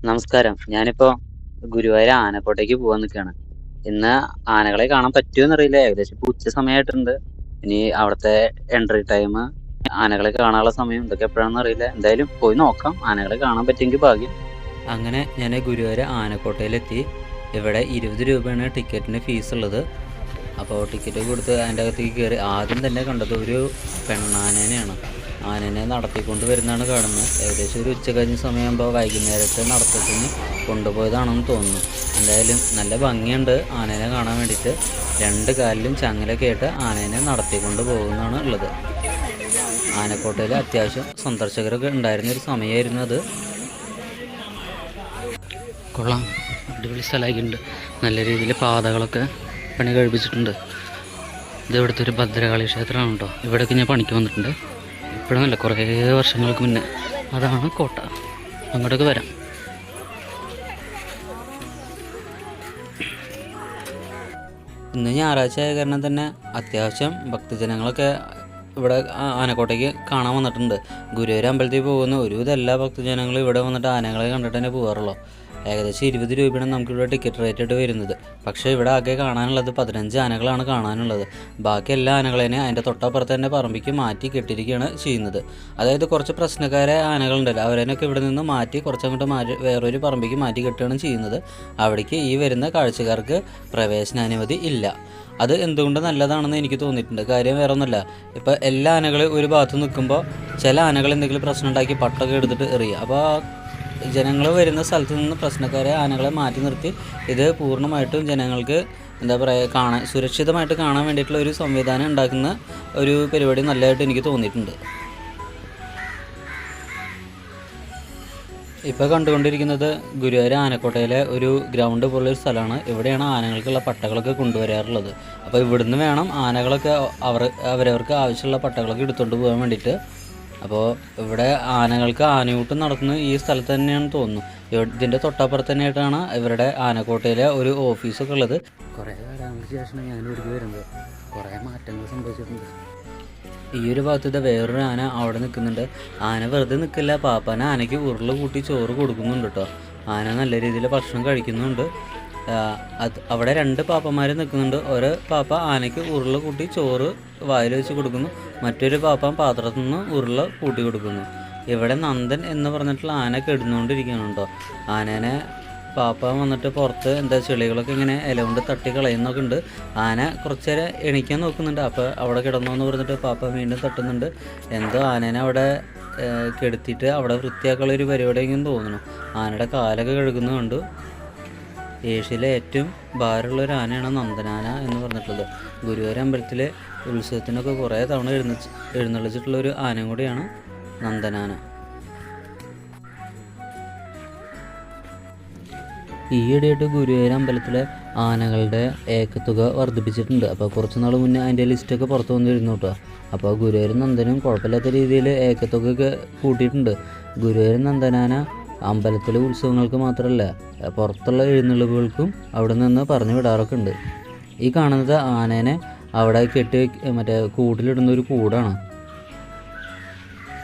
നമസ്കാരം. ഞാനിപ്പോ ഗുരുവായൂർ ആനക്കോട്ടേക്ക് പോവാൻ നിക്കാണ്. ഇന്ന് ആനകളെ കാണാൻ പറ്റുമോന്നറിയില്ല. ഏകദേശം ഇപ്പൊ ഉച്ച സമയായിട്ടുണ്ട്. ഇനി അവിടുത്തെ എൻട്രി ടൈമ്, ആനകളെ കാണാനുള്ള സമയം ഇതൊക്കെ എപ്പഴാണെന്ന് അറിയില്ല. എന്തായാലും പോയി നോക്കാം. ആനകളെ കാണാൻ പറ്റിയെങ്കിൽ ഭാഗ്യം. അങ്ങനെ ഞാൻ ഗുരുവായൂർ ആനക്കോട്ടയിലെത്തി. ഇവിടെ 20 രൂപയാണ് ടിക്കറ്റിന് ഫീസ് ഉള്ളത്. അപ്പോൾ ടിക്കറ്റ് കൊടുത്ത് അതിൻ്റെ അകത്തേക്ക് കയറി. ആദ്യം തന്നെ കണ്ടത് ഒരു പെണ്ണാനേനെയാണ്. ആനനെ നടത്തിക്കൊണ്ട് വരുന്നതാണ് കാണുന്നത്. ഏകദേശം ഒരു ഉച്ച കഴിഞ്ഞ സമയമാകുമ്പോൾ വൈകുന്നേരത്തെ നടത്തത്തിന് കൊണ്ടുപോയതാണെന്ന് തോന്നുന്നു. എന്തായാലും നല്ല ഭംഗിയുണ്ട് ആനേനെ കാണാൻ വേണ്ടിയിട്ട്. രണ്ട് കാലിലും ചങ്ങലൊക്കെ ആയിട്ട് ആനേനെ നടത്തിക്കൊണ്ട് പോകുന്നതാണ് ഉള്ളത്. ആനക്കോട്ടയിൽ അത്യാവശ്യം സന്ദർശകരൊക്കെ ഉണ്ടായിരുന്ന ഒരു സമയമായിരുന്നു അത്. കൊള്ളാം, അടിപൊളി സ്ഥലമായിട്ടുണ്ട്. നല്ല രീതിയിൽ പാതകളൊക്കെ പണി കഴിപ്പിച്ചിട്ടുണ്ട്. ഇത് ഇവിടുത്തെ ഒരു ഭദ്രകാളി ക്ഷേത്രമാണ് കേട്ടോ. ഇവിടേക്ക് ഞാൻ പണിക്ക് വന്നിട്ടുണ്ട്. ഇപ്പോഴൊന്നുമല്ല, കുറേ വർഷങ്ങൾക്ക് മുന്നേ. അതാണ് കോട്ട. അങ്ങോട്ടൊക്കെ വരാം. ഇന്ന് ഞായറാഴ്ച ആയ കാരണം തന്നെ അത്യാവശ്യം ഭക്തജനങ്ങളൊക്കെ ഇവിടെ ആനക്കോട്ടയ്ക്ക് കാണാൻ വന്നിട്ടുണ്ട്. ഗുരുവായൂർ അമ്പലത്തിൽ പോകുന്ന ഒരുവിധം എല്ലാ ഭക്തജനങ്ങളും ഇവിടെ വന്നിട്ട് ആനകളെ കണ്ടിട്ട് തന്നെ പോകാറുള്ളൂ. ഏകദേശം 20 രൂപയാണ് നമുക്കിവിടെ ടിക്കറ്റ് റേറ്റ് ആയിട്ട് വരുന്നത്. പക്ഷേ ഇവിടെ ആകെ കാണാനുള്ളത് 15 ആനകളാണ് കാണാനുള്ളത്. ബാക്കി എല്ലാ ആനകളെയും അതിൻ്റെ തൊട്ടപ്പുറത്ത് തന്നെ പറമ്പിക്ക് മാറ്റി കെട്ടിയിരിക്കുകയാണ് ചെയ്യുന്നത്. അതായത് കുറച്ച് പ്രശ്നക്കാരായ ആനകളുണ്ടല്ലോ, അവരേനൊക്കെ ഇവിടെ നിന്ന് മാറ്റി കുറച്ചങ്ങോട്ട് വേറൊരു പറമ്പിക്ക് മാറ്റി കെട്ടുകയാണ് ചെയ്യുന്നത്. അവിടേക്ക് ഈ വരുന്ന കാഴ്ചക്കാർക്ക് പ്രവേശനാനുമതി ഇല്ല. അത് എന്തുകൊണ്ട് നല്ലതാണെന്ന് എനിക്ക് തോന്നിയിട്ടുണ്ട്. കാര്യം വേറെ ഒന്നുമല്ല, ഇപ്പോൾ എല്ലാ ആനകളും ഒരു ഭാഗത്ത് നിൽക്കുമ്പോൾ ചില ആനകൾ എന്തെങ്കിലും പ്രശ്നം ഉണ്ടാക്കി പട്ടൊക്കെ എടുത്തിട്ട് എറിയുക. അപ്പോൾ ജനങ്ങൾ വരുന്ന സ്ഥലത്ത് നിന്ന് പ്രശ്നക്കാരെ ആനകളെ മാറ്റി നിർത്തി ഇത് പൂർണ്ണമായിട്ടും ജനങ്ങൾക്ക് എന്താ പറയുക, സുരക്ഷിതമായിട്ട് കാണാൻ വേണ്ടിയിട്ടുള്ള ഒരു സംവിധാനം ഉണ്ടാക്കുന്ന ഒരു പരിപാടി നല്ലതായിട്ട് എനിക്ക് തോന്നിയിട്ടുണ്ട്. ഇപ്പോൾ കണ്ടുകൊണ്ടിരിക്കുന്നത് ഗുരുവായൂർ ആനക്കോട്ടയിലെ ഒരു ഗ്രൗണ്ട് പോലൊരു സ്ഥലമാണ്. ഇവിടെയാണ് ആനകൾക്കുള്ള പട്ടകളൊക്കെ കൊണ്ടുവരാറുള്ളത്. അപ്പോൾ ഇവിടുന്ന് വേണം ആനകളൊക്കെ അവരവർക്ക് ആവശ്യമുള്ള പട്ടകളൊക്കെ എടുത്തുകൊണ്ട് പോകാൻ വേണ്ടിയിട്ട്. അപ്പോൾ ഇവിടെ ആനകൾക്ക് ആനയൂട്ടം നടത്തുന്നത് ഈ സ്ഥലത്ത് തന്നെയാണെന്ന് തോന്നുന്നു. ഇതിൻ്റെ തൊട്ടപ്പുറത്ത് തന്നെയായിട്ടാണ് ഇവരുടെ ആനക്കോട്ടയിലെ ഒരു ഓഫീസൊക്കെ ഉള്ളത്. കുറേ കാലങ്ങൾക്ക് ശേഷമാണ് ഞാൻ ഇവിടേക്ക് വരുന്നത്. കുറേ മാറ്റങ്ങൾ സംഭവിച്ചിട്ടുണ്ട്. ഈ ഒരു ഭാഗത്ത് വേറൊരു ആന അവിടെ നിൽക്കുന്നുണ്ട്. ആന വെറുതെ നിൽക്കില്ല, പാപ്പാന ആനയ്ക്ക് ഉരുള കൂട്ടി ചോറ് കൊടുക്കുന്നുണ്ട് കേട്ടോ. ആന നല്ല രീതിയിൽ ഭക്ഷണം കഴിക്കുന്നുണ്ട്. അവിടെ 2 പാപ്പന്മാർ നിൽക്കുന്നുണ്ട്. ഒരു പാപ്പ ആനയ്ക്ക് ഉരുള കൂട്ടി ചോറ് വായിൽ വെച്ച് കൊടുക്കുന്നു. മറ്റൊരു പാപ്പ പാത്രത്തിൽ നിന്ന് ഉരുള കൂട്ടി കൊടുക്കുന്നു. ഇവിടെ നന്ദൻ എന്ന് പറഞ്ഞിട്ടുള്ള ആന കിടന്നുകൊണ്ടിരിക്കുന്നുണ്ടോ. ആനേനെ പാപ്പ വന്നിട്ട് പുറത്ത് ചെളികളൊക്കെ ഇങ്ങനെ ഇല കൊണ്ട് തട്ടി കളയുന്നൊക്കെ ഉണ്ട്. ആന കുറച്ച് നേരം എണീക്കാൻ നോക്കുന്നുണ്ട്. അപ്പോൾ അവിടെ കിടന്നു എന്ന് പറഞ്ഞിട്ട് പാപ്പ വീണ്ടും തട്ടുന്നുണ്ട്. എന്തോ ആനേനെ അവിടെ കെടുത്തിയിട്ട് അവിടെ വൃത്തിയാക്കാനുള്ളൊരു പരിപാടിയെങ്കിലും തോന്നുന്നു. ആനയുടെ കാലൊക്കെ കഴുകുന്നത് കണ്ടു. ഏഷ്യയിലെ ഏറ്റവും ഭാരമുള്ളൊരു ആനയാണ് നന്ദനാന എന്ന് പറഞ്ഞിട്ടുള്ളത്. ഗുരുവായൂർ അമ്പലത്തിലെ ഉത്സവത്തിനൊക്കെ കുറേ തവണ എഴുന്നള്ളിച്ചിട്ടുള്ളൊരു ആനയും കൂടിയാണ് നന്ദനാന. ഈയിടെയായിട്ട് ഗുരുവായൂർ അമ്പലത്തിലെ ആനകളുടെ ഏക്കത്തുക വർദ്ധിപ്പിച്ചിട്ടുണ്ട്. അപ്പോൾ കുറച്ച് നാൾ മുന്നേ അതിൻ്റെ ലിസ്റ്റൊക്കെ പുറത്ത് വന്നിരുന്നു കേട്ടോ. അപ്പോൾ ഗുരുവായൂർ നന്ദനും കുഴപ്പമില്ലാത്ത രീതിയിൽ ഏക്കത്തുകയൊക്കെ കൂട്ടിയിട്ടുണ്ട്. ഗുരുവായൂർ നന്ദനാന അമ്പലത്തിലെ ഉത്സവങ്ങൾക്ക് മാത്രമല്ല, പുറത്തുള്ള എഴുന്നള്ളിപ്പുകൾക്കും അവിടെ നിന്ന് പറഞ്ഞു വിടാറൊക്കെ ഉണ്ട്. ഈ കാണുന്നത് ആനേനെ അവിടെ കെട്ടി കൂട്ടിലിടുന്ന ഒരു കൂടാണ്.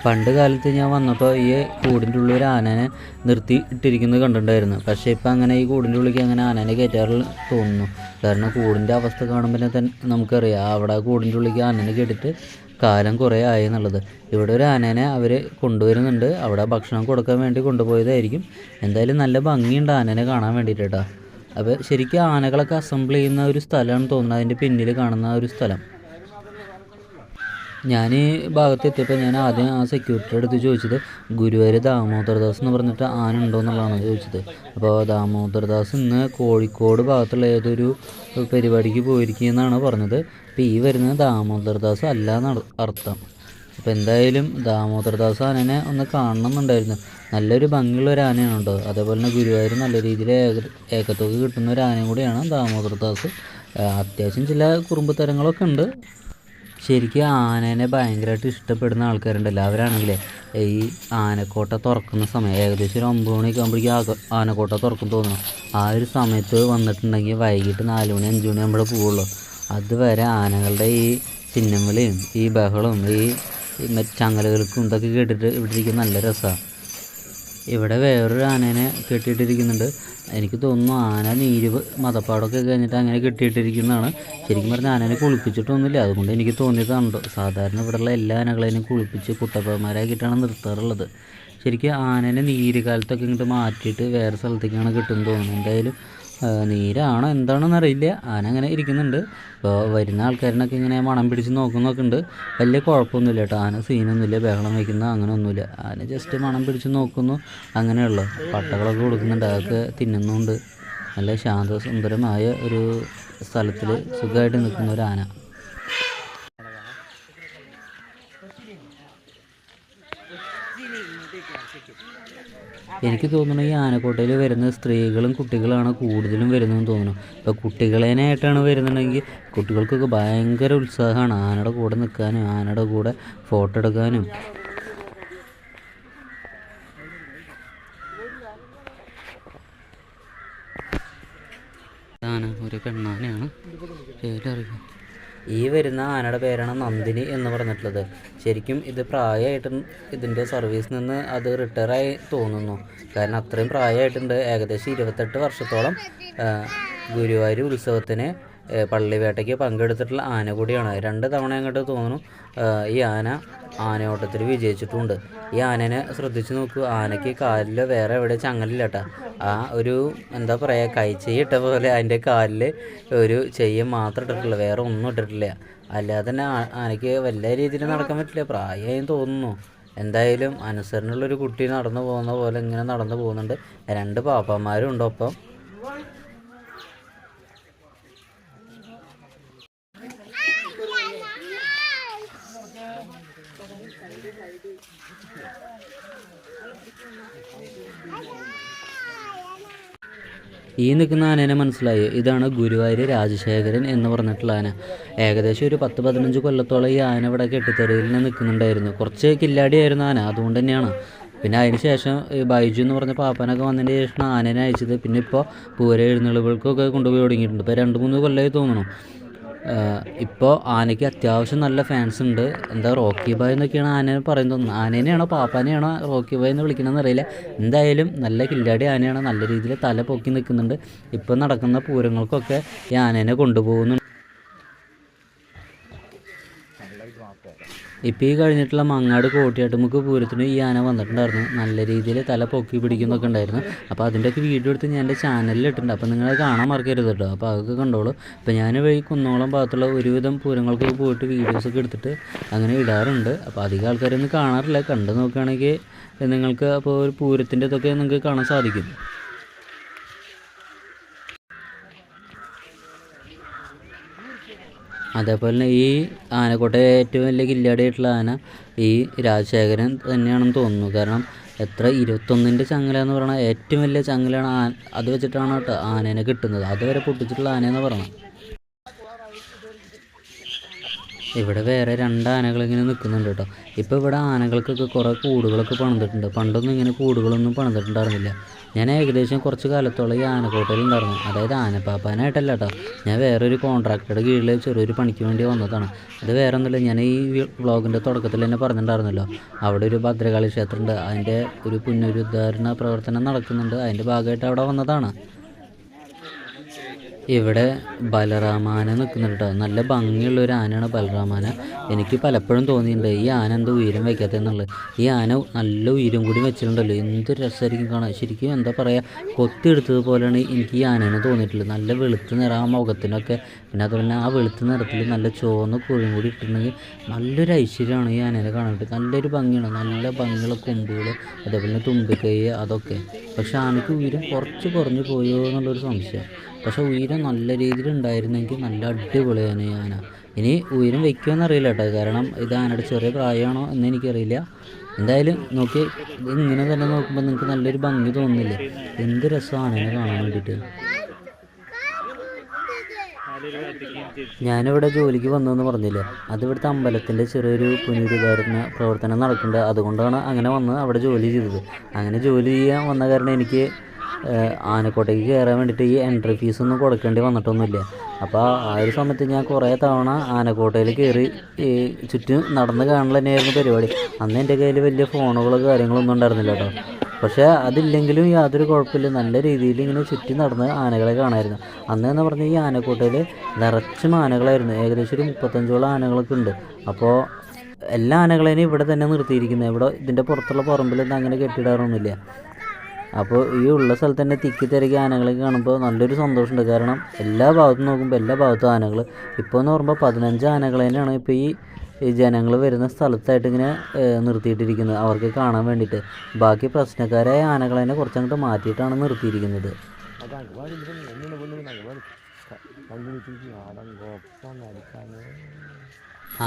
പണ്ട് കാലത്ത് ഞാൻ വന്നപ്പോൾ ഈ കൂടിൻ്റെ ഉള്ളിൽ ഒരു ആനേനെ നിർത്തി ഇട്ടിരിക്കുന്നത് കണ്ടിട്ടുണ്ടായിരുന്നു. പക്ഷേ ഇപ്പം അങ്ങനെ ഈ കൂടിൻ്റെ ഉള്ളിലേക്ക് അങ്ങനെ ആനേനെ കയറ്റാറില്ല തോന്നുന്നു. കാരണം കൂടിൻ്റെ അവസ്ഥ കാണുമ്പോൾ തന്നെ നമുക്കറിയാം അവിടെ കൂടിൻ്റെ ഉള്ളിലേക്ക് ആനേനെ കേട്ടിട്ട് കാലം കുറേ ആയി എന്നുള്ളത്. ഇവിടെ ഒരു ആനേനെ അവർ കൊണ്ടുവരുന്നുണ്ട്. അവിടെ ഭക്ഷണം കൊടുക്കാൻ വേണ്ടി കൊണ്ടുപോയതായിരിക്കും. എന്തായാലും നല്ല ഭംഗിയുണ്ട് ആനേനെ കാണാൻ വേണ്ടിയിട്ട് കേട്ടോ. അപ്പോൾ ശരിക്കും ആനകളൊക്കെ അസംബിൾ ചെയ്യുന്ന ഒരു സ്ഥലമാണ് തോന്നുന്നത്, അതിൻ്റെ പിന്നിൽ കാണുന്ന ഒരു സ്ഥലം. ഞാൻ ഈ ഭാഗത്ത് എത്തിയപ്പോൾ ഞാൻ ആദ്യം ആ സെക്യൂരിറ്റിയുടെ അടുത്ത് ചോദിച്ചത് ഗുരുവായൂർ ദാമോദർദാസ് എന്ന് പറഞ്ഞിട്ട് ആന ഉണ്ടോ എന്നുള്ളതാണ് ചോദിച്ചത്. അപ്പോൾ ദാമോദർദാസ് ഇന്ന് കോഴിക്കോട് ഭാഗത്തുള്ള ഏതൊരു പരിപാടിക്ക് പോയിരിക്കുകയെന്നാണ് പറഞ്ഞത്. അപ്പോൾ ഈ വരുന്നത് ദാമോദർദാസ് അല്ല എന്നാണ് അർത്ഥം. അപ്പോൾ എന്തായാലും ദാമോദർദാസ് ആനനെ ഒന്ന് കാണണമെന്നുണ്ടായിരുന്നു. നല്ലൊരു ഭംഗിയുള്ള ഒരു ആനയാണ് കേട്ടോ. അതേപോലെ തന്നെ ഗുരുവായൂർ നല്ല രീതിയിൽ ഏക്കത്തുക കിട്ടുന്ന ഒരു ആനയും കൂടിയാണ് ദാമോദർദാസ്. അത്യാവശ്യം ചില കുറുമ്പുത്തരങ്ങളൊക്കെ ഉണ്ട്. ശരിക്കും ആനേനെ ഭയങ്കരമായിട്ട് ഇഷ്ടപ്പെടുന്ന ആൾക്കാരുണ്ടല്ലോ, അവരാണെങ്കിലേ ഈ ആനക്കോട്ട തുറക്കുന്ന സമയം ഏകദേശം ഒരു 9 മണിയൊക്കെ ആകുമ്പോഴേക്കും ആനക്കോട്ട തുറക്കും തോന്നുന്നു. ആ ഒരു സമയത്ത് വന്നിട്ടുണ്ടെങ്കിൽ വൈകിട്ട് 4 മണി 5 മണി ആകുമ്പോഴേ പോവുള്ളൂ. അതുവരെ ആനകളുടെ ഈ ചിഹ്നം വിളിയും ഈ ബഹളവും ഈ ചങ്ങലകൾക്കും ഇതൊക്കെ കേട്ടിട്ട് ഇവിടെ ഇരിക്കുന്ന നല്ല രസമാണ്. ഇവിടെ വേറൊരു ആനേനെ കെട്ടിയിട്ടിരിക്കുന്നുണ്ട്. എനിക്ക് തോന്നുന്നു ആന നീര് മതപ്പാടൊക്കെ കഴിഞ്ഞിട്ട് അങ്ങനെ കെട്ടിയിട്ടിരിക്കുന്നതാണ്. ശരിക്കും പറഞ്ഞാൽ ആനേനെ കുളിപ്പിച്ചിട്ടൊന്നുമില്ല. അതുകൊണ്ട് എനിക്ക് തോന്നിയതാണല്ലോ. സാധാരണ ഇവിടെയുള്ള എല്ലാ ആനകളെയും കുളിപ്പിച്ച് കുട്ടപ്പന്മാരാക്കിയിട്ടാണ് നിർത്താറുള്ളത്. ശരിക്കും ആനേനെ നീര് കാലത്തൊക്കെ ഇങ്ങോട്ട് മാറ്റിയിട്ട് വേറെ സ്ഥലത്തേക്കാണ് കിട്ടുമെന്ന് തോന്നുന്നത്. എന്തായാലും നീരാണോ എന്താണെന്ന് അറിയില്ല. ആന അങ്ങനെ ഇരിക്കുന്നുണ്ട്. ഇപ്പോൾ വരുന്ന ആൾക്കാരിനൊക്കെ ഇങ്ങനെ മണം പിടിച്ച് നോക്കുന്നൊക്കെ ഉണ്ട്. വലിയ കുഴപ്പമൊന്നുമില്ല കേട്ടോ. ആന സീനൊന്നുമില്ല, ബഹളം വയ്ക്കുന്ന അങ്ങനെ ഒന്നുമില്ല. ആന ജസ്റ്റ് മണം പിടിച്ച് നോക്കുന്നു, അങ്ങനെയുള്ളൂ. പട്ടകളൊക്കെ കൊടുക്കുന്നുണ്ട്, അതൊക്കെ തിന്നുന്നുണ്ട്. നല്ല ശാന്തസുന്ദരമായ ഒരു സ്ഥലത്തിൽ സുഖമായിട്ട് നിൽക്കുന്ന ഒരു ആന. എനിക്ക് തോന്നുന്നു ഈ ആനക്കോട്ടയിൽ വരുന്ന സ്ത്രീകളും കുട്ടികളാണ് കൂടുതലും വരുന്നതെന്ന് തോന്നുന്നു. ഇപ്പോൾ കുട്ടികളേനായിട്ടാണ് വരുന്നുണ്ടെങ്കിൽ കുട്ടികൾക്കൊക്കെ ഭയങ്കര ഉത്സാഹമാണ് ആനയുടെ കൂടെ നിൽക്കാനും ആനയുടെ കൂടെ ഫോട്ടോ എടുക്കാനും. ആന ഒരു പെണ്ണാനയാണ്, പേരറിയാം. ഈ വരുന്ന ആനയുടെ പേരാണ് നന്ദിനി എന്ന് പറഞ്ഞിട്ടുള്ളത്. ശരിക്കും ഇത് പ്രായമായിട്ട് ഇതിൻ്റെ സർവീസിൽ നിന്ന് അത് റിട്ടയറായി തോന്നുന്നു. കാരണം അത്രയും പ്രായമായിട്ടുണ്ട്. ഏകദേശം 28 വർഷത്തോളം ഗുരുവായൂർ ഉത്സവത്തിന് പള്ളിവേട്ടയ്ക്ക് പങ്കെടുത്തിട്ടുള്ള ആന കൂടിയാണ്. 2 തവണ അങ്ങോട്ട് തോന്നുന്നു ഈ ആന ആനയോട്ടത്തിൽ വിജയിച്ചിട്ടുണ്ട്. ഈ ആനനെ ശ്രദ്ധിച്ച് നോക്കൂ. ആനയ്ക്ക് കാലിൽ വേറെ എവിടെ ചങ്ങലില്ല കേട്ടോ. ആ ഒരു എന്താ പറയുക, കൈച്ചെയ്യ ഇട്ട പോലെ അതിൻ്റെ കാലിൽ ഒരു ചെയ്യം മാത്രം ഇട്ടിട്ടില്ല, വേറെ ഒന്നും ഇട്ടിട്ടില്ല. അല്ലാതെ തന്നെ ആനയ്ക്ക് വല്ല രീതിയിൽ നടക്കാൻ പറ്റില്ല, പ്രായമായും തോന്നുന്നു. എന്തായാലും അനുസരണയുള്ളൊരു കുട്ടി നടന്നു പോകുന്ന പോലെ ഇങ്ങനെ നടന്നു പോകുന്നുണ്ട്. 2 പാപ്പന്മാരും ഉണ്ട് ഒപ്പം. ഈ നിൽക്കുന്ന ആനേനെ മനസ്സിലായി, ഇതാണ് ഗുരുവായൂർ രാജശേഖരൻ എന്ന് പറഞ്ഞിട്ടുള്ള ആന. ഏകദേശം ഒരു 10-15 കൊല്ലത്തോളം ഈ ആന ഇവിടെ കെട്ടിത്തെരുവിൽ നിൽക്കുന്നുണ്ടായിരുന്നു. കുറച്ച് കില്ലാടിയായിരുന്നു ആന, അതുകൊണ്ട് തന്നെയാണ്. പിന്നെ അതിന് ശേഷം ഈ ബൈജു എന്ന് പറഞ്ഞ പാപ്പനൊക്കെ വന്നതിന് ശേഷം ആനേനെ അയച്ചത്. പിന്നെ ഇപ്പോൾ പൂര എഴുന്നള്ളുകൾക്കൊക്കെ കൊണ്ടുപോയി തുടങ്ങിയിട്ടുണ്ട്. ഇപ്പോൾ 2-3 കൊല്ലമായി തോന്നുന്നു. ഇപ്പോൾ ആനയ്ക്ക് അത്യാവശ്യം നല്ല ഫാൻസ് ഉണ്ട്. എന്താ റോക്കി ബായ് എന്നൊക്കെയാണ് ആനയെ പറയുന്നത്. ആനേനെയാണോ പാപ്പാനെയാണോ റോക്കി ബായ് എന്ന് വിളിക്കണമെന്ന് അറിയില്ല. എന്തായാലും നല്ല കില്ലാടി ആനയാണ്, നല്ല രീതിയിൽ തല പൊക്കി നിൽക്കുന്നുണ്ട്. ഇപ്പോൾ നടക്കുന്ന പൂരങ്ങൾക്കൊക്കെ ഈ ആനേനെ കൊണ്ടുപോകുന്നുണ്ട്. ഇപ്പോൾ ഈ കഴിഞ്ഞിട്ടുള്ള മങ്ങാട് കോട്ടിയാട്ടുമുക്ക് പൂരത്തിന് ഈ ആന വന്നിട്ടുണ്ടായിരുന്നു. നല്ല രീതിയിൽ തല പൊക്കി പിടിക്കുന്നൊക്കെ ഉണ്ടായിരുന്നു. അപ്പോൾ അതിൻ്റെയൊക്കെ വീഡിയോ എടുത്ത് ഞാൻ എൻ്റെ ചാനലിൽ ഇട്ടിട്ടുണ്ട്. അപ്പോൾ നിങ്ങളത് കാണാൻ മറക്കരുത് കേട്ടോ. അപ്പോൾ അതൊക്കെ കണ്ടോളൂ. അപ്പോൾ ഞാൻ ഈ കുന്നോളം ഭാഗത്തുള്ള ഒരുവിധം പൂരങ്ങൾക്കൊക്കെ പോയിട്ട് വീഡിയോസൊക്കെ എടുത്തിട്ട് അങ്ങനെ ഇടാറുണ്ട്. അപ്പോൾ അധികം ആൾക്കാരൊന്നും കാണാറില്ല. കണ്ടു നോക്കുകയാണെങ്കിൽ നിങ്ങൾക്ക് അപ്പോൾ ഒരു പൂരത്തിൻ്റെ ഇതൊക്കെ നിങ്ങൾക്ക് കാണാൻ സാധിക്കും. അതേപോലെ തന്നെ ഈ ആനക്കോട്ടയെ ഏറ്റവും വലിയ കില്ലാടിയായിട്ടുള്ള ആന ഈ രാജശേഖരൻ തന്നെയാണെന്ന് തോന്നുന്നു. കാരണം 21ൻ്റെ ചങ്ങല എന്ന് പറയുന്നത് ഏറ്റവും വലിയ ചങ്ങലയാണ്. അത് വെച്ചിട്ടാണ് കേട്ടോ ആനേനെ കിട്ടുന്നത്. അതുവരെ പൊട്ടിച്ചിട്ടുള്ള ആനയെന്ന് പറയണം. ഇവിടെ വേറെ 2 ആനകളിങ്ങനെ നിൽക്കുന്നുണ്ട് കേട്ടോ. ഇപ്പോൾ ഇവിടെ ആനകൾക്കൊക്കെ കുറേ കൂടുകളൊക്കെ പണിതിട്ടുണ്ട്. പണ്ടൊന്നും ഇങ്ങനെ കൂടുകളൊന്നും പണിതിട്ടുണ്ടായിരുന്നില്ല. ഞാൻ ഏകദേശം കുറച്ച് കാലത്തോളം ഈ ആനക്കോട്ടയിൽ ഉണ്ടായിരുന്നു. അതായത് ആനപ്പാപ്പാനായിട്ടല്ല കേട്ടോ, ഞാൻ വേറൊരു കോൺട്രാക്ടറുടെ കീഴിൽ ചെറിയൊരു പണിക്ക് വേണ്ടി വന്നതാണ്. അത് വേറെ ഒന്നുമില്ല, ഞാൻ ഈ വ്ളോഗിൻ്റെ തുടക്കത്തിൽ തന്നെ പറഞ്ഞിട്ടുണ്ടായിരുന്നല്ലോ, അവിടെ ഒരു ഭദ്രകാളി ക്ഷേത്രമുണ്ട്. അതിൻ്റെ ഒരു പുനരുദ്ധാരണ പ്രവർത്തനം നടക്കുന്നുണ്ട്. അതിൻ്റെ ഭാഗമായിട്ട് അവിടെ വന്നതാണ്. ഇവിടെ ബലറാമാന നിൽക്കുന്നുണ്ട് കേട്ടോ. നല്ല ഭംഗിയുള്ളൊരു ആനയാണ് ബലറാമാന. എനിക്ക് പലപ്പോഴും തോന്നിയിട്ടുണ്ട് ഈ ആന എന്ത് ഉയരം വയ്ക്കാത്തതെന്നുള്ളത്. ഈ ആന നല്ല ഉയരം കൂടി വെച്ചിട്ടുണ്ടല്ലോ, എന്ത് രസമായിരിക്കും കാണാൻ. ശരിക്കും എന്താ പറയുക, കൊത്തിയെടുത്തതുപോലെയാണ് എനിക്ക് ഈ ആനേനെ തോന്നിയിട്ടുള്ളത്. നല്ല വെളുത്ത നിറം ആ മുഖത്തിനൊക്കെ. പിന്നെ അതുപോലെ ആ വെളുത്ത നിറത്തിൽ നല്ല ചുവന്ന കുഴിയും കൂടി ഇട്ടിട്ടുണ്ടെങ്കിൽ നല്ലൊരു ഐശ്വര്യമാണ് ഈ ആനേനെ കാണാനായിട്ട്. നല്ലൊരു ഭംഗിയാണ്, നല്ല ഭംഗിയുള്ള കൊമ്പുകൾ, അതേപോലെ തുമ്പിക്കൈ അതൊക്കെ. പക്ഷെ ആനയ്ക്ക് ഉയരം കുറച്ച് കുറഞ്ഞു പോയോ എന്നുള്ളൊരു സംശയം. പക്ഷെ ഉയരം നല്ല രീതിയിൽ ഉണ്ടായിരുന്നെങ്കിൽ നല്ല അടിപൊളിയാണ് ഈ ആന. ഇനി ഉയരം വയ്ക്കുമെന്നറിയില്ല കേട്ടോ, കാരണം ഇത് ആനയുടെ ചെറിയ പ്രായമാണോ എന്ന് എനിക്കറിയില്ല. എന്തായാലും നോക്കി ഇങ്ങനെ തന്നെ നോക്കുമ്പോൾ നിങ്ങൾക്ക് നല്ലൊരു ഭംഗി തോന്നുന്നില്ലേ? എന്ത് രസമാണ് ആനയെ കാണാൻ വേണ്ടിയിട്ട്. ഞാനിവിടെ ജോലിക്ക് വന്നതെന്ന് പറഞ്ഞില്ലേ, അതിവിടുത്തെ അമ്പലത്തിൻ്റെ ചെറിയൊരു പുനരുദ്ധാരണ പ്രവർത്തനം നടക്കുന്നുണ്ട്. അതുകൊണ്ടാണ് അങ്ങനെ വന്ന് അവിടെ ജോലി ചെയ്തത്. അങ്ങനെ ജോലി ചെയ്യാൻ വന്ന കാരണം എനിക്ക് ആനക്കോട്ടയ്ക്ക് കയറാൻ വേണ്ടിയിട്ട് ഈ എൻട്രി ഫീസൊന്നും കൊടുക്കേണ്ടി വന്നിട്ടൊന്നുമില്ല. അപ്പോൾ ആ ഒരു സമയത്ത് ഞാൻ കുറേ തവണ ആനക്കോട്ടയിൽ കയറി ചുറ്റും നടന്ന് കാണൽ തന്നെയായിരുന്നു പരിപാടി. അന്ന് എൻ്റെ കയ്യിൽ വലിയ ഫോണുകളോ കാര്യങ്ങളൊന്നും ഉണ്ടായിരുന്നില്ല കേട്ടോ. പക്ഷേ അതില്ലെങ്കിലും യാതൊരു കുഴപ്പമില്ല, നല്ല രീതിയിൽ ഇങ്ങനെ ചുറ്റി നടന്ന് ആനകളെ കാണാമായിരുന്നു. അന്ന് എന്ന് പറഞ്ഞാൽ ഈ ആനക്കൂട്ടയിൽ നിറച്ചും ആനകളായിരുന്നു. ഏകദേശം ഒരു 35ഓളം ആനകളൊക്കെ ഉണ്ട്. അപ്പോൾ എല്ലാ ആനകളെയും ഇവിടെ തന്നെ നിർത്തിയിരിക്കുന്നത്. ഇവിടെ ഇതിൻ്റെ പുറത്തുള്ള പറമ്പിലൊന്നും അങ്ങനെ കെട്ടിയിടാറൊന്നുമില്ല. അപ്പോൾ ഈ ഉള്ള സ്ഥലത്ത് തന്നെ തിക്കി തിരക്കി ആനകളെ കാണുമ്പോൾ നല്ലൊരു സന്തോഷമുണ്ട്. കാരണം എല്ലാ ഭാഗത്തും നോക്കുമ്പോൾ എല്ലാ ഭാഗത്തും ആനകൾ. ഇപ്പോൾ എന്ന് പറയുമ്പോൾ 15 ആനകളെ തന്നെയാണ് ഇപ്പോൾ ഈ ജനങ്ങൾ വരുന്ന സ്ഥലത്തായിട്ട് ഇങ്ങനെ നിർത്തിയിട്ടിരിക്കുന്നത്, അവർക്ക് കാണാൻ വേണ്ടിയിട്ട്. ബാക്കി പ്രശ്നക്കാരായ ആനകളെ കുറച്ചങ്ങോട്ട് മാറ്റിയിട്ടാണ് നിർത്തിയിരിക്കുന്നത്.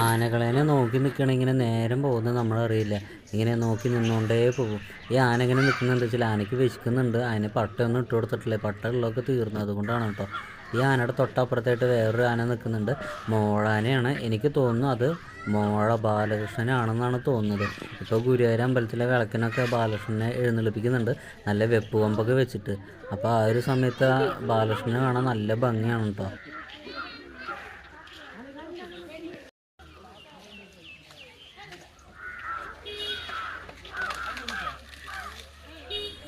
ആനകളെ നോക്കി നിൽക്കണ ഇങ്ങനെ നേരം പോകുന്നത് നമ്മളറിയില്ല. ഇങ്ങനെ നോക്കി നിന്നുകൊണ്ടേ പോകും. ഈ ആന ഇങ്ങനെ നിൽക്കുന്നുണ്ട് വെച്ചാൽ ആനയ്ക്ക് വിശക്കുന്നുണ്ട്. അതിന് പട്ടയൊന്നും ഇട്ട് കൊടുത്തിട്ടില്ല, പട്ട ഉള്ളതൊക്കെ തീർന്നു, അതുകൊണ്ടാണ് കേട്ടോ. ഈ ആനയുടെ തൊട്ടപ്പുറത്തായിട്ട് വേറൊരു ആന നിൽക്കുന്നുണ്ട്. മോഴാനയാണ്, എനിക്ക് തോന്നുന്നു അത് മോഴ ബാലകൃഷ്ണനാണെന്നാണ് തോന്നുന്നത്. ഇപ്പോൾ ഗുരുവായൂർ അമ്പലത്തിലെ വിളക്കിനൊക്കെ ബാലകൃഷ്ണനെ എഴുന്നള്ളിപ്പിക്കുന്നുണ്ട്, നല്ല വെപ്പ് കൊമ്പൊക്കെ വെച്ചിട്ട്. അപ്പോൾ ആ ഒരു സമയത്ത് ആ ബാലകൃഷ്ണനെ കാണാൻ നല്ല ഭംഗിയാണ് കേട്ടോ.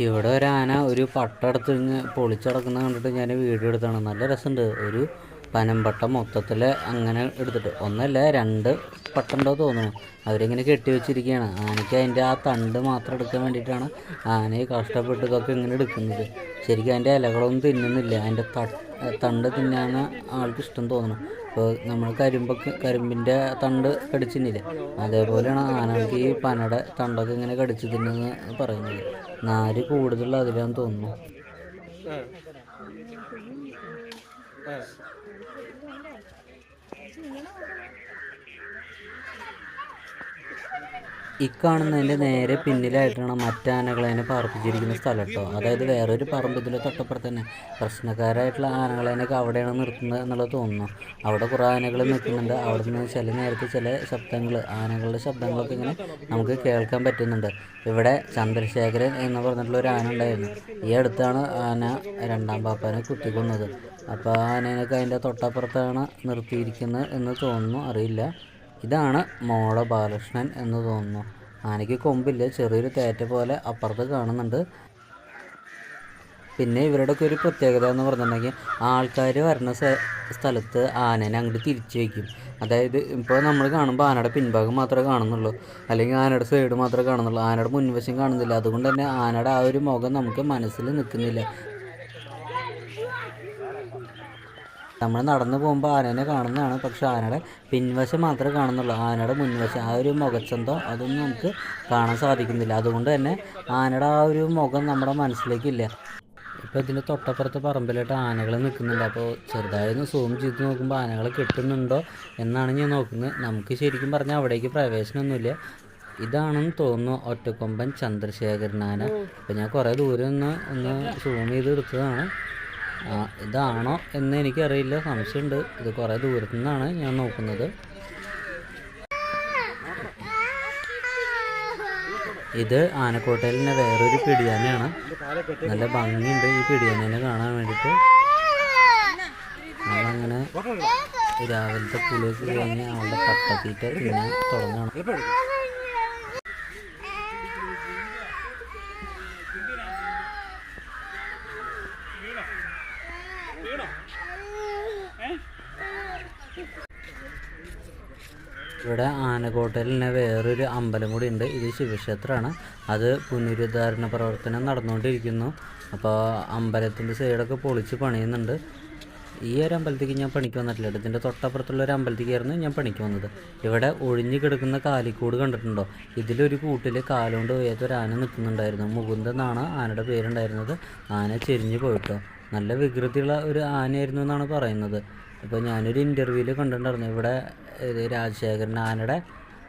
ഇവിടെ ഒരു ആന ഒരു പട്ട എടുത്ത് പൊളിച്ചടക്കുന്നത് കണ്ടിട്ട് ഞാൻ വീഡിയോ എടുത്താണ്. നല്ല രസമുണ്ട്. ഒരു പനമ്പട്ട മൊത്തത്തിൽ അങ്ങനെ എടുത്തിട്ട്, ഒന്നല്ല 2 പട്ടുണ്ടോ തോന്നുന്നു, അവരിങ്ങനെ കെട്ടി വെച്ചിരിക്കുകയാണ്. ആനയ്ക്ക് അതിൻ്റെ ആ തണ്ട് മാത്രം എടുക്കാൻ വേണ്ടിയിട്ടാണ് ആനയെ കഷ്ടപ്പെട്ട് ഇതൊക്കെ ഇങ്ങനെ എടുക്കുന്നത്. ശരിക്കും അതിൻ്റെ ഇലകളൊന്നും തിന്നുന്നില്ല, അതിൻ്റെ തണ്ട് തിന്നാൻ ആൾക്ക് ഇഷ്ടം തോന്നുന്നു. ഇപ്പോൾ നമ്മൾ കരിമ്പിൻ്റെ തണ്ട് കടിച്ചിന്നില്ലേ, അതേപോലെയാണ് ആനകൾക്ക് ഈ പനയുടെ തണ്ടൊക്കെ ഇങ്ങനെ കടിച്ച് തിന്നെന്ന് പറയുന്നത്. നാര് കൂടുതൽ അതിലാന്ന് തോന്നുന്നു. ഈ കാണുന്നതിൻ്റെ നേരെ പിന്നിലായിട്ടാണ് മറ്റാനകളെ പാർപ്പിച്ചിരിക്കുന്ന സ്ഥലം കേട്ടോ. അതായത് വേറൊരു പറമ്പ് ഇതിൽ തൊട്ടപ്പുറത്ത് തന്നെ. പ്രശ്നക്കാരായിട്ടുള്ള ആനകളെയൊക്കെ അവിടെയാണ് നിർത്തുന്നത് എന്നുള്ളത് തോന്നുന്നു. അവിടെ കുറേ ആനകൾ നിൽക്കുന്നുണ്ട്. അവിടെ നിന്ന് ചില നേരത്തെ ചില ശബ്ദങ്ങൾ, ആനകളുടെ ശബ്ദങ്ങളൊക്കെ ഇങ്ങനെ നമുക്ക് കേൾക്കാൻ പറ്റുന്നുണ്ട്. ഇവിടെ ചന്ദ്രശേഖരൻ എന്ന് പറഞ്ഞിട്ടുള്ള ഒരു ആന ഉണ്ടായിരുന്നു. ഈ അടുത്താണ് ആന 2ാം പാപ്പാനെ കുത്തിക്കൊന്നത്. അപ്പോൾ ആനയൊക്കെ അതിൻ്റെ തൊട്ടപ്പുറത്താണ് നിർത്തിയിരിക്കുന്നത് എന്ന് തോന്നുന്നു, അറിയില്ല. ഇതാണ് മോള ബാലകൃഷ്ണൻ എന്ന് തോന്നുന്നു. ആനയ്ക്ക് കൊമ്പില്ല, ചെറിയൊരു തേറ്റ പോലെ അപ്പുറത്ത് കാണുന്നുണ്ട്. പിന്നെ ഇവരുടെയൊക്കെ ഒരു പ്രത്യേകത എന്ന് പറഞ്ഞിട്ടുണ്ടെങ്കിൽ ആൾക്കാർ വരുന്ന സ്ഥലത്ത് ആനേനെ അങ്ങോട്ട് തിരിച്ചു വയ്ക്കും. അതായത് ഇപ്പോൾ നമ്മൾ കാണുമ്പോൾ ആനയുടെ പിൻഭാഗം മാത്രമേ കാണുന്നുള്ളൂ, അല്ലെങ്കിൽ ആനയുടെ സൈഡ് മാത്രമേ കാണുന്നുള്ളൂ, ആനയുടെ മുൻവശം കാണുന്നില്ല. അതുകൊണ്ട് തന്നെ ആനയുടെ ആ ഒരു മുഖം നമുക്ക് മനസ്സിൽ നിൽക്കുന്നില്ല. നമ്മൾ നടന്നു പോകുമ്പോൾ ആനേനെ കാണുന്നതാണ്, പക്ഷെ ആനയുടെ പിൻവശം മാത്രമേ കാണുന്നുള്ളൂ. ആനയുടെ മുൻവശം ആ ഒരു മുഖച്ചന്തോ അതൊന്നും നമുക്ക് കാണാൻ സാധിക്കുന്നില്ല. അതുകൊണ്ട് തന്നെ ആനയുടെ ആ ഒരു മുഖം നമ്മുടെ മനസ്സിലേക്കില്ല. ഇപ്പോൾ ഇതിൻ്റെ തൊട്ടപ്പുറത്ത് പറമ്പിലായിട്ട് ആനകൾ നിൽക്കുന്നുണ്ട്. അപ്പോൾ ചെറുതായൊന്ന് സൂം ചെയ്ത് നോക്കുമ്പോൾ ആനകൾ കിട്ടുന്നുണ്ടോ എന്നാണ് ഞാൻ നോക്കുന്നത്. നമുക്ക് ശരിക്കും പറഞ്ഞാൽ അവിടേക്ക് പ്രവേശനമൊന്നുമില്ല. ഇതാണെന്ന് തോന്നുന്നു ഒറ്റക്കൊമ്പൻ ചന്ദ്രശേഖരൻ ആന. അപ്പോൾ ഞാൻ കുറേ ദൂരം ഒന്ന് സൂം ചെയ്ത് എടുത്തതാണ്. ഇതാണോ എന്ന് എനിക്കറിയില്ല, സംശയമുണ്ട്. ഇത് കുറേ ദൂരത്തു നിന്നാണ് ഞാൻ നോക്കുന്നത്. ഇത് ആനക്കോട്ടയിൽ തന്നെ വേറൊരു പിടിയാനയാണ്. നല്ല ഭംഗിയുണ്ട് ഈ പിടിയാനെ കാണാൻ വേണ്ടിയിട്ട്. നമ്മളങ്ങനെ രാവിലത്തെ പുളിയൊക്കെ കഴിഞ്ഞ് അവളുടെ പട്ടത്തീറ്റ തിന്നാൻ തുടങ്ങണം. ഇവിടെ ആനക്കോട്ടയിൽ തന്നെ വേറൊരു അമ്പലം കൂടി ഉണ്ട്. ഇത് ശിവക്ഷേത്രമാണ്. അത് പുനരുദ്ധാരണ പ്രവർത്തനം നടന്നുകൊണ്ടിരിക്കുന്നു. അപ്പോൾ അമ്പലത്തിൻ്റെ സൈഡൊക്കെ പൊളിച്ച് പണിയുന്നുണ്ട്. ഈ ഒരു അമ്പലത്തേക്ക് ഞാൻ പണിക്ക് വന്നിട്ടില്ല. ഇതിൻ്റെ തൊട്ടപ്പുറത്തുള്ള ഒരു അമ്പലത്തേക്കായിരുന്നു ഞാൻ പണിക്ക് വന്നത്. ഇവിടെ ഒഴിഞ്ഞു കിടക്കുന്ന കാലിക്കൂട് കണ്ടിട്ടുണ്ടോ? ഇതിലൊരു കൂട്ടിൽ കാലുകൊണ്ട് വയ്യാത്തൊരു ആന നിൽക്കുന്നുണ്ടായിരുന്നു. മുകുന്ദൻ എന്നാണ് ആനയുടെ പേരുണ്ടായിരുന്നത്. ആന ചെരിഞ്ഞു പോയിട്ടോ. നല്ല വികൃതിയുള്ള ഒരു ആനയായിരുന്നു എന്നാണ് പറയുന്നത്. ഇപ്പോൾ ഞാനൊരു ഇൻ്റർവ്യൂവിൽ കണ്ടിട്ടുണ്ടായിരുന്നു. ഇവിടെ രാജശേഖരൻ ആനയുടെ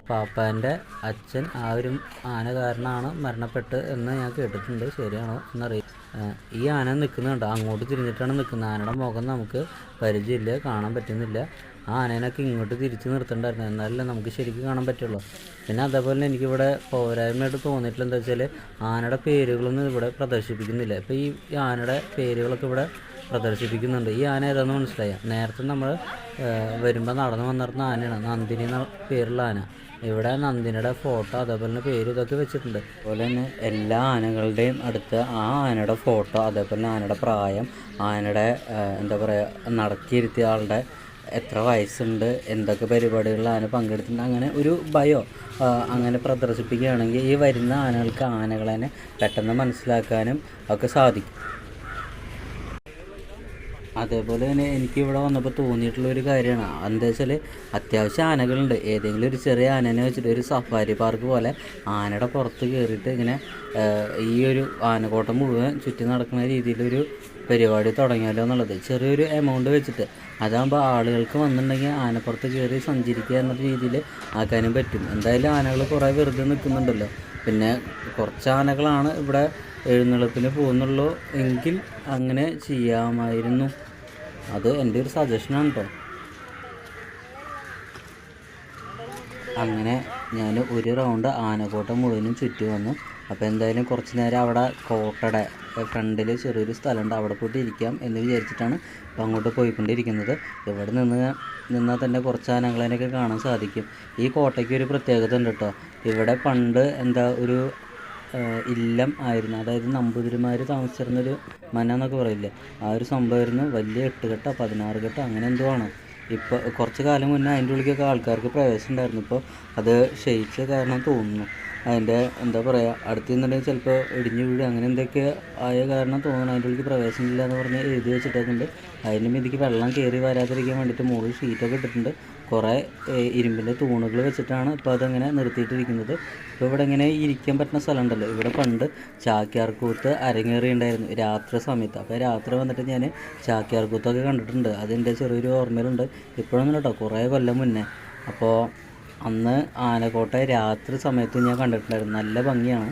പാപ്പാൻ്റെ അച്ഛൻ ആ ഒരു ആന കാരണമാണ് മരണപ്പെട്ട് എന്ന് ഞാൻ കേട്ടിട്ടുണ്ട്. ശരിയാണോ എന്നറിയില്ല. ഈ ആന നിൽക്കുന്നുണ്ട്, അങ്ങോട്ട് തിരിഞ്ഞിട്ടാണ് നിൽക്കുന്നത്. ആനയുടെ മുഖം നമുക്ക് പരിചയമില്ല, കാണാൻ പറ്റുന്നില്ല. ആ ആനേനൊക്കെ ഇങ്ങോട്ട് തിരിച്ച് നിർത്തേണ്ടായിരുന്നു, എന്നാലല്ലേ നമുക്ക് ശരിക്കും കാണാൻ പറ്റുള്ളൂ. പിന്നെ അതേപോലെ എനിക്കിവിടെ പോരായ്മയായിട്ട് തോന്നിയിട്ടുള്ള എന്താ വെച്ചാൽ ആനയുടെ പേരുകളൊന്നും ഇവിടെ പ്രദർശിപ്പിക്കുന്നില്ല. ഇപ്പോൾ ഈ ആനയുടെ പേരുകളൊക്കെ ഇവിടെ പ്രദർശിപ്പിക്കുന്നുണ്ട്. ഈ ആന ഏതാണെന്ന് മനസ്സിലായ? നേരത്തെ നമ്മൾ വരുമ്പോൾ നടന്നു വന്നിരുന്ന ആനയാണ്, നന്ദിനി എന്ന പേരുള്ള ആന. ഇവിടെ നന്ദിനിയുടെ ഫോട്ടോ അതേപോലെ തന്നെ പേര് ഇതൊക്കെ വെച്ചിട്ടുണ്ട്. അതുപോലെ തന്നെ എല്ലാ ആനകളുടെയും അടുത്ത് ആ ആനയുടെ ഫോട്ടോ, അതേപോലെ ആനയുടെ പ്രായം, ആനയുടെ എന്താ പറയുക നടക്കിയിരുത്തിയ ആളുടെ എത്ര വയസ്സുണ്ട്, എന്തൊക്കെ പരിപാടികളിൽ ആന പങ്കെടുത്തിട്ടുണ്ട്, അങ്ങനെ ഒരു ബയോ അങ്ങനെ പ്രദർശിപ്പിക്കുകയാണെങ്കിൽ ഈ വരുന്ന ആനകൾക്ക് ആനകളെ പെട്ടെന്ന് മനസ്സിലാക്കാനും ഒക്കെ സാധിക്കും. അതേപോലെ തന്നെ എനിക്കിവിടെ വന്നപ്പോൾ തോന്നിയിട്ടുള്ളൊരു കാര്യമാണ് എന്താ വെച്ചാൽ, അത്യാവശ്യം ആനകളുണ്ട്. ഏതെങ്കിലും ഒരു ചെറിയ ആനേനെ വെച്ചിട്ട് ഒരു സഫാരി പാർക്ക് പോലെ ആനയുടെ പുറത്ത് കയറിയിട്ട് ഇങ്ങനെ ഈ ഒരു ആനക്കോട്ടം മുഴുവൻ ചുറ്റി നടക്കുന്ന രീതിയിലൊരു പരിപാടി തുടങ്ങിയാലോ എന്നുള്ളത്. ചെറിയൊരു എമൗണ്ട് വെച്ചിട്ട് അതാകുമ്പോൾ ആളുകൾക്ക് വന്നിട്ടുണ്ടെങ്കിൽ ആനപ്പുറത്ത് കയറി സഞ്ചരിക്കുക എന്ന രീതിയിൽ ആക്കാനും പറ്റും. എന്തായാലും ആനകൾ കുറേ വെറുതെ നിൽക്കുന്നുണ്ടല്ലോ. പിന്നെ കുറച്ച് ആനകളാണ് ഇവിടെ എഴുന്നള്ളത്തിന് പോകുന്നുള്ളൂ എങ്കിൽ അങ്ങനെ ചെയ്യാമായിരുന്നു. അത് എൻ്റെ ഒരു സജഷനാണ് കേട്ടോ. അങ്ങനെ ഞാൻ ഒരു റൗണ്ട് ആനക്കോട്ട മുഴുവനും ചുറ്റി വന്നു. അപ്പോൾ എന്തായാലും കുറച്ച് നേരം അവിടെ കോട്ടയുടെ ഫ്രണ്ടിൽ ചെറിയൊരു സ്ഥലമുണ്ട്, അവിടെ പോയിട്ട് ഇരിക്കാം എന്ന് വിചാരിച്ചിട്ടാണ് ഇപ്പോൾ അങ്ങോട്ട് പോയിക്കൊണ്ടിരിക്കുന്നത്. ഇവിടെ നിന്നാൽ തന്നെ കുറച്ച് ആനകളെയൊക്കെ കാണാൻ സാധിക്കും. ഈ കോട്ടയ്ക്ക് ഒരു പ്രത്യേകത ഉണ്ട് കേട്ടോ. ഇവിടെ പണ്ട് ഒരു ഇല്ലം ആയിരുന്നു, അതായത് നമ്പൂതിരിമാർ താമസിച്ചിരുന്നൊരു മന എന്നൊക്കെ പറയില്ലേ, ആ ഒരു സംഭവമായിരുന്നു. വലിയ 8 കെട്ടോ 16 കെട്ടോ അങ്ങനെ എന്തോ ആണ്. ഇപ്പോൾ കുറച്ച് കാലം മുന്നേ അതിൻ്റെ ഉള്ളിലേക്കൊക്കെ ആൾക്കാർക്ക് പ്രവേശനം ഉണ്ടായിരുന്നു. ഇപ്പോൾ അത് ക്ഷയിച്ച കാരണം തോന്നുന്നു. അതിൻ്റെ എന്താ പറയുക, അടുത്ത് നിന്നുണ്ടെങ്കിൽ ചിലപ്പോൾ ഇടിഞ്ഞു വീഴുക അങ്ങനെ എന്തൊക്കെ ആയ കാരണം തോന്നുന്നു അതിൻ്റെ ഉള്ളിൽ പ്രവേശനമില്ല എന്ന് പറഞ്ഞ് എഴുതി വെച്ചിട്ടൊക്കെയുണ്ട്. അതിൻ്റെ മീതിക്ക് വെള്ളം കയറി വരാതിരിക്കാൻ വേണ്ടിയിട്ട് മുകളിൽ ഷീറ്റൊക്കെ ഇട്ടിട്ടുണ്ട്. കുറേ ഇരുമ്പിൻ്റെ തൂണുകൾ വെച്ചിട്ടാണ് ഇപ്പോൾ അതങ്ങനെ നിർത്തിയിട്ടിരിക്കുന്നത്. ഇപ്പോൾ ഇവിടെ ഇങ്ങനെ ഇരിക്കാൻ പറ്റുന്ന സ്ഥലമുണ്ടല്ലോ, ഇവിടെ പണ്ട് ചാക്യാർകൂത്ത് അരങ്ങേറിയുണ്ടായിരുന്നു രാത്രി സമയത്ത്. അപ്പോൾ രാത്രി വന്നിട്ട് ഞാൻ ചാക്യാർകൂത്തൊക്കെ കണ്ടിട്ടുണ്ട്. അതിൻ്റെ ചെറിയൊരു ഓർമ്മയിലുണ്ട്. ഇപ്പോഴൊന്നും കേട്ടോ, കുറേ കൊല്ലം മുന്നേ. അപ്പോൾ അന്ന് ആനക്കോട്ട രാത്രി സമയത്ത് ഞാൻ കണ്ടിട്ടുണ്ടായിരുന്നു. നല്ല ഭംഗിയാണ്.